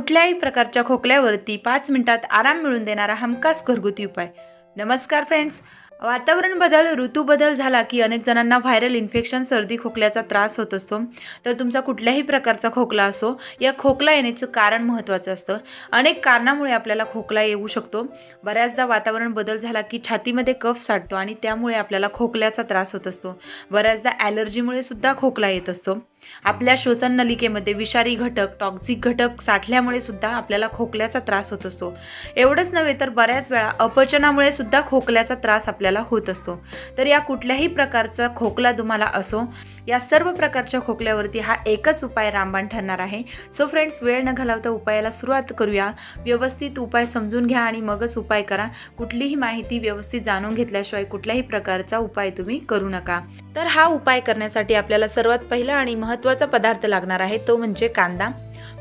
कुठल्याही प्रकारच्या खोकल्यावरती 5 मिनिटात आराम मिळवून देणारा हमखास घरगुती उपाय। नमस्कार फ्रेंड्स, वातावरण बदल ऋतू बदल झाला की अनेक जणांना व्हायरल इन्फेक्शन सर्दी खोकल्याचा त्रास होत असतो। तर तुमचा कुठल्याही प्रकारचा खोकला असो, या खोकला येण्याचं कारण महत्त्वाचं असतं। अनेक कारणामुळे आपल्याला खोकला येऊ शकतो। बऱ्याचदा वातावरण बदल झाला की छातीमध्ये कफ साठतो आणि त्यामुळे आपल्याला खोकल्याचा त्रास होत असतो। बऱ्याचदा ॲलर्जीमुळे सुद्धा खोकला येत असतो। आपल्या श्वसन नलिकेमध्ये विषारी घटक, टॉक्सिक घटक साठल्यामुळे सुद्धा आपल्याला खोकल्याचा त्रास होत असतो। एवढंच नव्हे तर बऱ्याच वेळा अपचनामुळे सुद्धा खोकल्याचा त्रास आपल्याला होत असतो। तर या कुठल्याही प्रकारचा खोकला तुम्हाला असो, या सर्व प्रकारच्या खोकल्यावरती हा एकच उपाय रामबाण ठरणार आहे। सो फ्रेंड्स, वेळ न घालवता उपायाला सुरुवात करूया। व्यवस्थित उपाय समजून घ्या आणि मगच उपाय करा। कुठलीही माहिती व्यवस्थित जाणून घेतल्याशिवाय कुठल्याही प्रकारचा उपाय तुम्ही करू नका। तर हा उपाय करण्यासाठी आपल्याला सर्वात पहिला आणि महत्त्वाचा पदार्थ लागणार आहे, तो म्हणजे कांदा।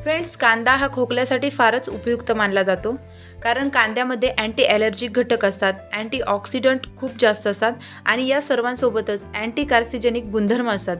फ्रेंड्स, कांदा हा खोकल्यासाठी फारच उपयुक्त मानला जातो, कारण कांद्यामध्ये अँटी ॲलर्जिक घटक असतात, अँटीऑक्सिडंट खूप जास्त असतात आणि या सर्वांसोबतच अँटी कार्सिजेनिक गुणधर्म असतात,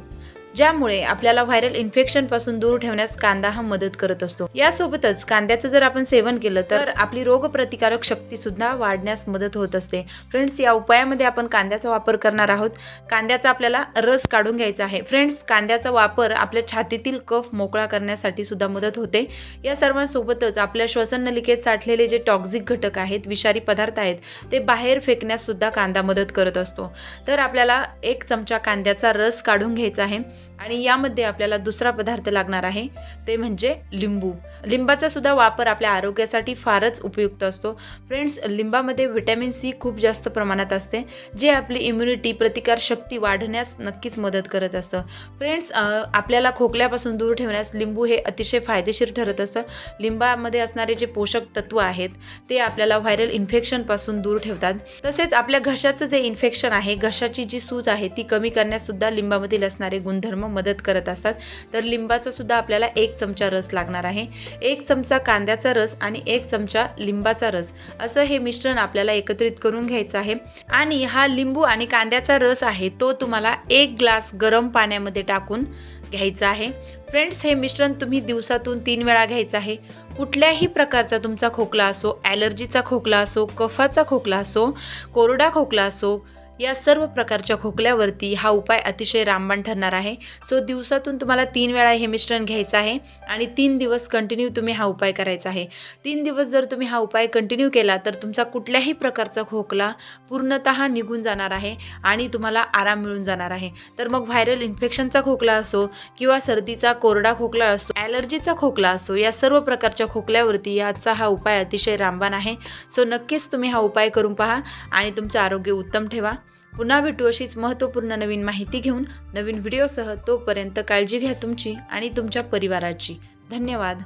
ज्यामुळे आपल्याला व्हायरल इन्फेक्शनपासून दूर ठेवण्यास कांदा हा मदत करत असतो। यासोबतच कांद्याचं जर आपण सेवन केलं तर आपली रोगप्रतिकारक शक्ती सुद्धा वाढण्यास मदत होत असते। फ्रेंड्स, या उपायामध्ये आपण कांद्याचा वापर करणार आहोत। कांद्याचा आपल्याला रस काढून घ्यायचा आहे। फ्रेंड्स, कांद्याचा वापर आपल्या छातीतील कफ मोकळा करण्यासाठी सुद्धा मदत होते। या सर्वांसोबतच आपल्या श्वसन नलिकेत साठलेले जे टॉक्सिक घटक आहेत, विषारी पदार्थ आहेत, ते बाहेर फेकण्यास सुद्धा कांदा मदत करत असतो। तर आपल्याला 1 चमचा कांद्याचा रस काढून घ्यायचा आहे आणि यामध्ये आपल्याला दुसरा पदार्थ लागणार आहे, ते म्हणजे लिंबू। लिंबाचा सुद्धा वापर आपल्या आरोग्यासाठी फारच उपयुक्त असतो। फ्रेंड्स, लिंबामध्ये व्हिटॅमिन सी खूप जास्त प्रमाणात असते, जे आपली इम्युनिटी, प्रतिकार शक्ती वाढवण्यास नक्कीच मदत करत असतं। फ्रेंड्स, आपल्याला खोकल्यापासून दूर ठेवण्यास लिंबू हे अतिशय फायदेशीर ठरत असतं। लिंबामध्ये असणारे जे पोषक तत्व आहेत, ते आपल्याला व्हायरल इन्फेक्शनपासून दूर ठेवतात। तसेच आपल्या घशाचं जे इन्फेक्शन आहे, घशाची जी सूज आहे, ती कमी करण्यास सुद्धा लिंबामधील असणारे गुणधर्म मदत करत असतात। तर लिंबाचा सुद्धा आपल्याला 1 चमचा रस लागणार आहे। 1 चमचा कांद्याचा रस आणि 1 चमचा लिंबाचा रस, असं हे मिश्रण आपल्याला एकत्रित करून घ्यायचं आहे। आणि हा लिंबू आणि कांद्याचा रस आहे, तो तुम्हाला 1 ग्लास गरम पाण्यामध्ये टाकून घ्यायचा आहे। फ्रेंड्स, हे मिश्रण तुम्ही दिवसातून 3 वेळा घ्यायचं आहे। कुठल्याही प्रकारचा तुमचा खोकला असो, ॲलर्जीचा खोकला असो, कफाचा खोकला असो, कोरडा खोकला असो, या सर्व प्रकारच्या खोकल्यावरती हा उपाय अतिशय रामबाण ठरणार आहे। सो दिवसातून तुम्हाला 3 वेळा हे मिश्रण घ्यायचं आहे आणि 3 दिवस कंटिन्यू तुम्ही हा उपाय करायचा आहे। 3 दिवस जर तुम्ही हा उपाय कंटिन्यू केला तर तुमचा कुठल्याही प्रकारचा खोकला पूर्णतः निघून जाणार आहे आणि तुम्हाला आराम मिळून जाणार आहे। तर मग व्हायरल इन्फेक्शनचा खोकला असो किंवा सर्दीचा कोरडा खोकला असो, ॲलर्जीचा खोकला असो, या सर्व प्रकारच्या खोकल्यावरती याचा हा उपाय अतिशय रामबाण आहे। सो नक्कीच तुम्ही हा उपाय करून पहा आणि तुमचं आरोग्य उत्तम ठेवा। पुन्हा भेटू अशीच महत्त्वपूर्ण नवीन माहिती घेऊन, नवीन व्हिडिओसह। तोपर्यंत काळजी घ्या तुमची आणि तुमच्या परिवाराची। धन्यवाद।